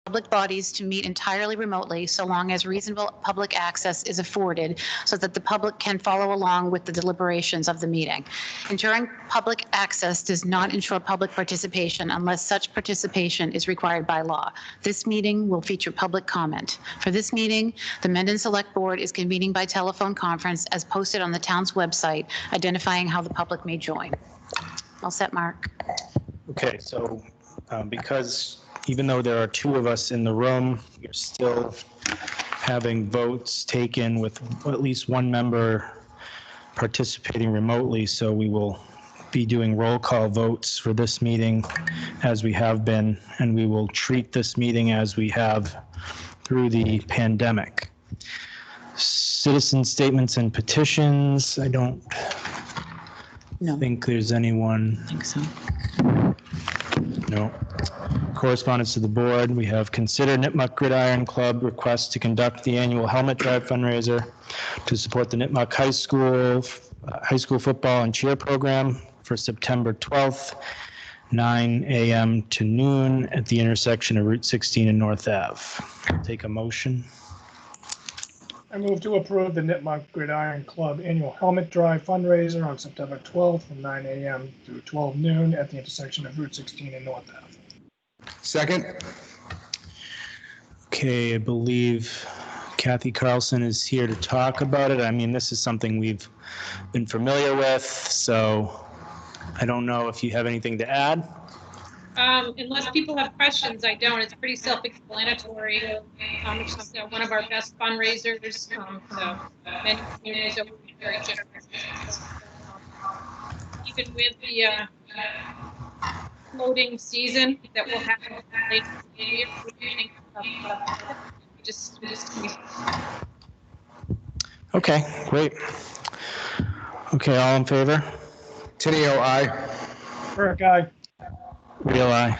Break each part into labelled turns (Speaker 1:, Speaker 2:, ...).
Speaker 1: public bodies to meet entirely remotely so long as reasonable public access is afforded so that the public can follow along with the deliberations of the meeting. Ensuring public access does not ensure public participation unless such participation is required by law. This meeting will feature public comment. For this meeting, the Mendon Select Board is convening by telephone conference as posted on the town's website, identifying how the public may join. All set, Mark.
Speaker 2: Okay, so because even though there are two of us in the room, you're still having votes taken with at least one member participating remotely, so we will be doing roll call votes for this meeting as we have been, and we will treat this meeting as we have through the pandemic. Citizen statements and petitions, I don't think there's anyone.
Speaker 1: I think so.
Speaker 2: No. Correspondence to the board. We have considered Nipmuc Gridiron Club request to conduct the annual helmet drive fundraiser to support the Nipmuc High School football and cheer program for September 12th, 9 a.m. to noon at the intersection of Route 16 and North Ave. Take a motion.
Speaker 3: I move to approve the Nipmuc Gridiron Club annual helmet drive fundraiser on September 12th from 9 a.m. to 12 noon at the intersection of Route 16 and North Ave.
Speaker 4: Second.
Speaker 2: Okay, I believe Kathy Carlson is here to talk about it. I mean, this is something we've been familiar with, so I don't know if you have anything to add.
Speaker 5: Unless people have questions, I don't. It's pretty self-explanatory. It's one of our best fundraisers. So many communities are very generous. Even with the floating season that we'll have later in the year, just
Speaker 2: Okay, great. Okay, all in favor?
Speaker 4: Tenio, aye.
Speaker 3: Burke, aye.
Speaker 2: Real aye.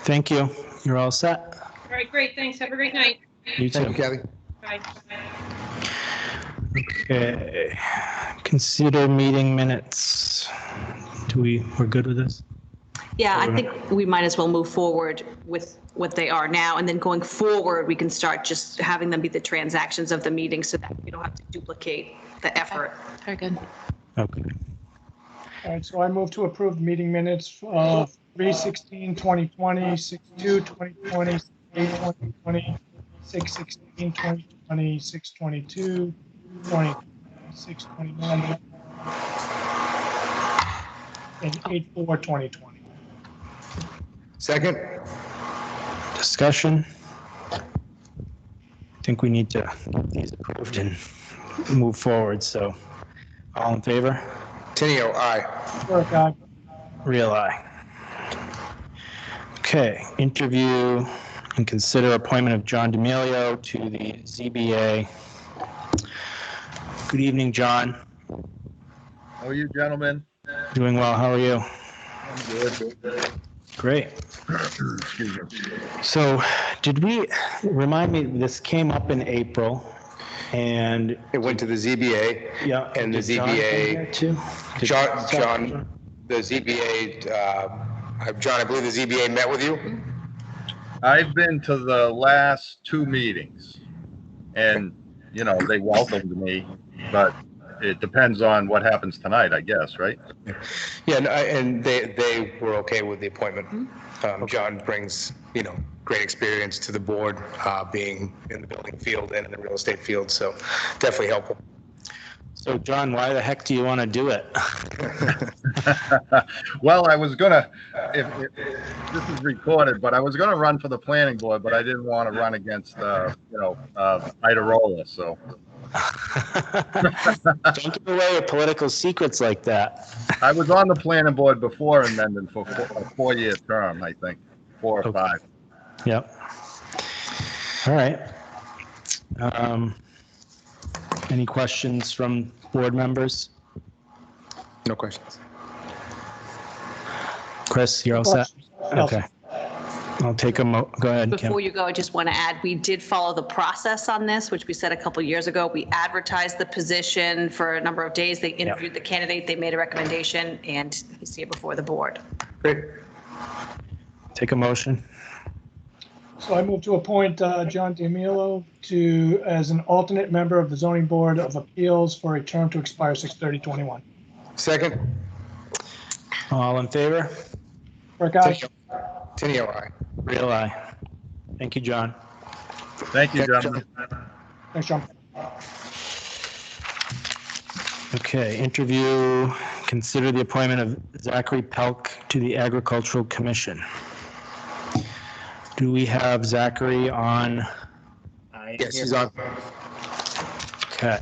Speaker 2: Thank you. You're all set.
Speaker 5: all right, great. Thanks. Have a great night.
Speaker 2: You too.
Speaker 4: Thank you, Kathy.
Speaker 5: Bye.
Speaker 2: Okay. Consider meeting minutes. We're good with this?
Speaker 6: Yeah, I think we might as well move forward with what they are now, and then going forward, we can start just having them be the transactions of the meeting so that we don't have to duplicate the effort.
Speaker 1: Very good.
Speaker 2: Okay.
Speaker 3: All right, so I move to approve the meeting minutes of 3/16/2020, 6/2/2020, 8/2020, 6/16/2020, 6/22/2020, 6/29, and 8/4/2020.
Speaker 4: Second.
Speaker 2: Discussion. I think we need to get these approved and move forward, so all in favor?
Speaker 4: Tenio, aye.
Speaker 3: Burke, aye.
Speaker 2: Real aye. Okay, interview and consider appointment of John D'Amelio to the ZBA. Good evening, John.
Speaker 7: How are you, gentlemen?
Speaker 2: Doing well, how are you?
Speaker 7: I'm good.
Speaker 2: Great.
Speaker 7: Excuse me.
Speaker 2: So remind me, this came up in April and
Speaker 4: It went to the ZBA.
Speaker 2: yeah.
Speaker 4: And the
Speaker 2: did John come
Speaker 4: ZBA
Speaker 2: here too? Did
Speaker 4: John, the ZBA, John, I believe the ZBA met with you?
Speaker 7: I've been to the last two meetings and, they welcomed me, but it depends on what happens tonight, I guess, right?
Speaker 4: Yeah, and they were okay with the appointment. John brings, great experience to the board, being in the building field and in the real estate field, so definitely helpful.
Speaker 2: So John, why the heck do you want to do it?
Speaker 7: Well, I was gonna, if this is recorded, but I was gonna run for the planning board, but I didn't want to run against, Iderola, so.
Speaker 2: Don't give away your political secrets like that.
Speaker 7: I was on the planning board before in Mendon for a 4-year term, I think, 4 or 5.
Speaker 2: Yep. All right. Any questions from board members?
Speaker 4: No questions.
Speaker 2: Chris, you're all set? Okay. I'll take a go ahead, Kim.
Speaker 6: Before you go, I just want to add, we did follow the process on this, which we said a couple years ago. We advertised the position for a number of days. They interviewed the candidate, they made a recommendation, and he's here before the board.
Speaker 4: Great.
Speaker 2: Take a motion.
Speaker 3: So I move to appoint John D'Amilo as an alternate member of the Zoning Board of Appeals for a term to expire 6/30/21.
Speaker 4: Second.
Speaker 2: All in favor?
Speaker 3: Burke, aye.
Speaker 4: Tenio, aye.
Speaker 2: Real aye. Thank you, John.
Speaker 7: Thank you, gentlemen.
Speaker 3: Thanks, John.
Speaker 2: Okay, interview, consider the appointment of Zachary Pelk to the Agricultural Commission. Do we have Zachary on?
Speaker 4: Yes, he's on.
Speaker 2: Okay.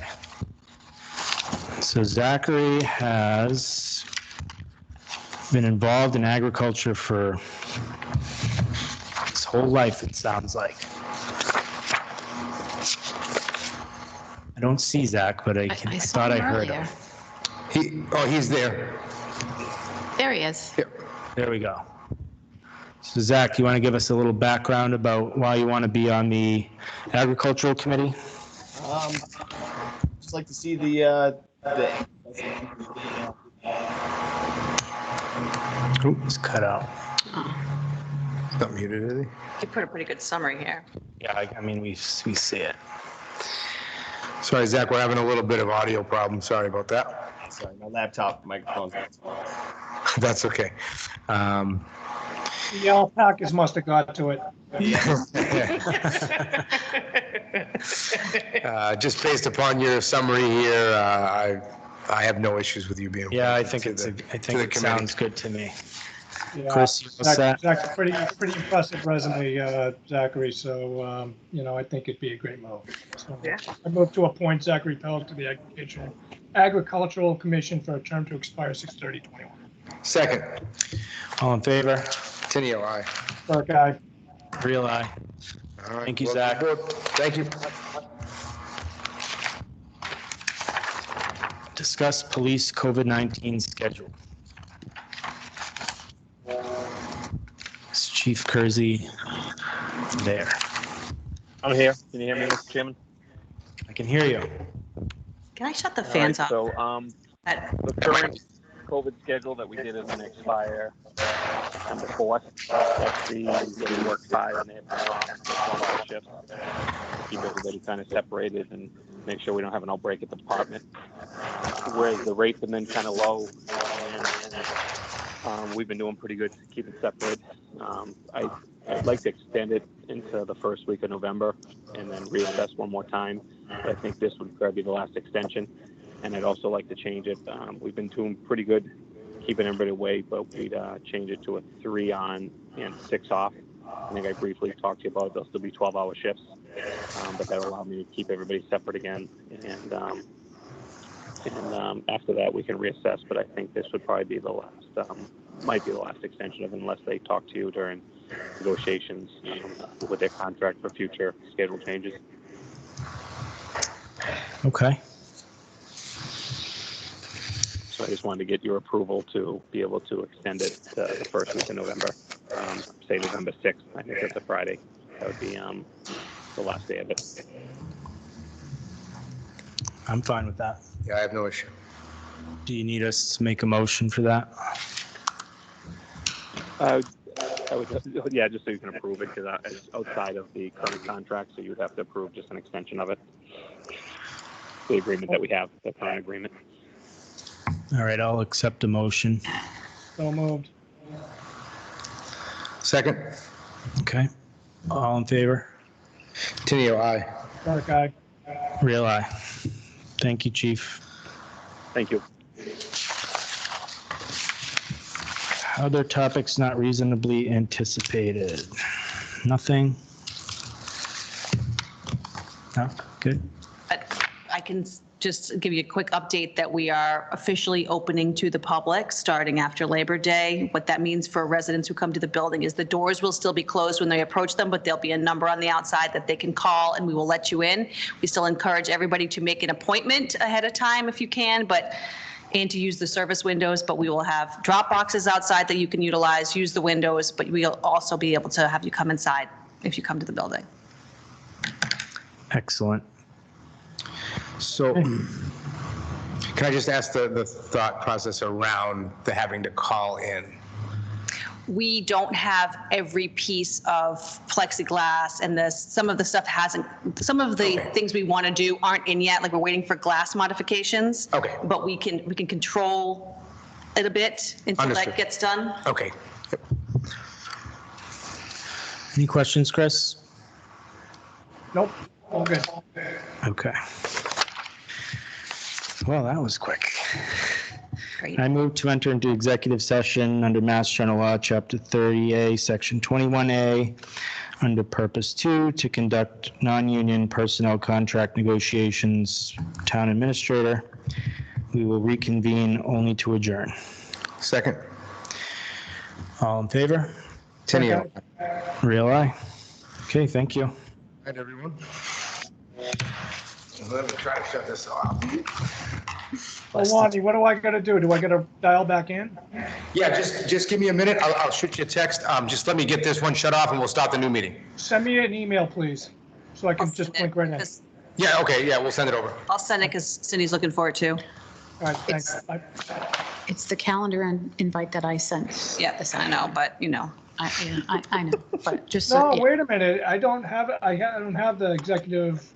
Speaker 2: So Zachary has been involved in agriculture for his whole life, it sounds like. I don't see Zach, but I
Speaker 1: saw
Speaker 2: thought I
Speaker 1: him
Speaker 2: heard
Speaker 1: earlier.
Speaker 2: him.
Speaker 4: He's there.
Speaker 1: There he is.
Speaker 2: There we go. So Zach, you want to give us a little background about why you want to be on the Agricultural Committee?
Speaker 8: Just like to see the
Speaker 2: Oops, it's cut out.
Speaker 4: He's not muted, is he?
Speaker 6: You put a pretty good summary here.
Speaker 2: Yeah, I mean, we see it.
Speaker 4: Sorry, Zach, we're having a little bit of audio problem. Sorry about that.
Speaker 8: sorry, my laptop microphone's not on.
Speaker 4: That's okay.
Speaker 3: The alpacas must have got to it.
Speaker 4: Just based upon your summary here, I have no issues with you being.
Speaker 2: Yeah, I
Speaker 4: appointed
Speaker 2: think
Speaker 4: to
Speaker 2: I
Speaker 4: the
Speaker 2: think it
Speaker 4: committee.
Speaker 2: sounds good to me.
Speaker 3: Yeah.
Speaker 2: Chris, you all set?
Speaker 3: Zach's a pretty impressive resume, Zachary, so, I think it'd be a great move. So
Speaker 6: Yeah.
Speaker 3: I move to appoint Zachary Pelk to the Agricultural Commission for a term to expire 6/30/21.
Speaker 4: Second.
Speaker 2: All in favor?
Speaker 4: Tenio, aye.
Speaker 3: Burke, aye.
Speaker 2: Real aye.
Speaker 4: All right,
Speaker 2: Thank you,
Speaker 4: welcome
Speaker 2: Zach.
Speaker 4: aboard. Thank you.
Speaker 2: Discuss police COVID-19 schedule. Is Chief Kersey there?
Speaker 9: I'm here. Can you hear me, Mr. Chairman?
Speaker 2: I can hear you.
Speaker 6: Can I shut the fans off?
Speaker 9: So,
Speaker 6: That-
Speaker 9: the current COVID schedule that we did is going to expire September 4th. That's the they work 5 and they have 12-hour shifts. Keep everybody kind of separated and make sure we don't have an outbreak at the department. Whereas the rates have been kind of low, and we've been doing pretty good to keep it separate. I'd like to extend it into the first week of November and then reassess one more time. But I think this would probably be the last extension. And I'd also like to change it. We've been doing pretty good keeping everybody away, but we'd change it to a 3 on and 6 off. I think I briefly talked to you about it. They'll still be 12-hour shifts, but that'll allow me to keep everybody separate again. And after that, we can reassess. But I think this would probably be the last, might be the last extension of it unless they talk to you during negotiations with their contract for future schedule changes.
Speaker 2: Okay.
Speaker 9: So I just wanted to get your approval to be able to extend it to the first week of November, say November 6th. I think that's a Friday. That would be the last day of it.
Speaker 2: I'm fine with that.
Speaker 4: Yeah, I have no issue.
Speaker 2: Do you need us to make a motion for that?
Speaker 9: I would, yeah, just so you can approve it, because it's outside of the current contract, so you would have to approve just an extension of it. The agreement that we have, the current agreement.
Speaker 2: All right, I'll accept a motion.
Speaker 3: So moved.
Speaker 4: Second.
Speaker 2: Okay. All in favor?
Speaker 4: Tenio, aye.
Speaker 3: Burke, aye.
Speaker 2: Real aye. Thank you, Chief.
Speaker 9: Thank you.
Speaker 2: Other topics not reasonably anticipated? Nothing? No? Good.
Speaker 6: I can just give you a quick update that we are officially opening to the public starting after Labor Day. What that means for residents who come to the building is the doors will still be closed when they approach them, but there'll be a number on the outside that they can call and we will let you in. We still encourage everybody to make an appointment ahead of time if you can, and to use the service windows, but we will have drop boxes outside that you can utilize, use the windows, but we'll also be able to have you come inside if you come to the building.
Speaker 2: Excellent.
Speaker 4: So can I just ask the thought process around the having to call in?
Speaker 6: we don't have every piece of plexiglass and some of the stuff some of the things we want to do aren't in yet, like we're waiting for glass modifications.
Speaker 4: Okay.
Speaker 6: But we can control it a bit until
Speaker 4: Understood.
Speaker 6: that gets done.
Speaker 4: Okay.
Speaker 2: Any questions, Chris?
Speaker 3: Nope, all good.
Speaker 2: Okay. Well, that was quick.
Speaker 6: Great.
Speaker 2: I move to enter into executive session under Mass General Law, Chapter 30A, Section 21A, under Purpose 2, to conduct non-union personnel contract negotiations. Town Administrator. We will reconvene only to adjourn.
Speaker 4: Second.
Speaker 2: All in favor?
Speaker 4: Tenio.
Speaker 2: Real aye. Okay, thank you.
Speaker 4: Night, everyone. Let me try to shut this off.
Speaker 3: Well, Lonnie, what do I gotta do? Do I gotta dial back in?
Speaker 4: Yeah, just give me a minute. I'll shoot you a text. Just let me get this one shut off and we'll start the new meeting.
Speaker 3: Send me an email, please, so I can just blink right in. All
Speaker 4: Yeah, okay, yeah, we'll send it over.
Speaker 6: I'll send it because Cindy's looking for it too.
Speaker 3: right, thanks.
Speaker 1: It's the calendar invite that I sent.
Speaker 6: Yeah, I know, but you know.
Speaker 1: I know, but just so.
Speaker 3: No, wait a minute. I don't have the executive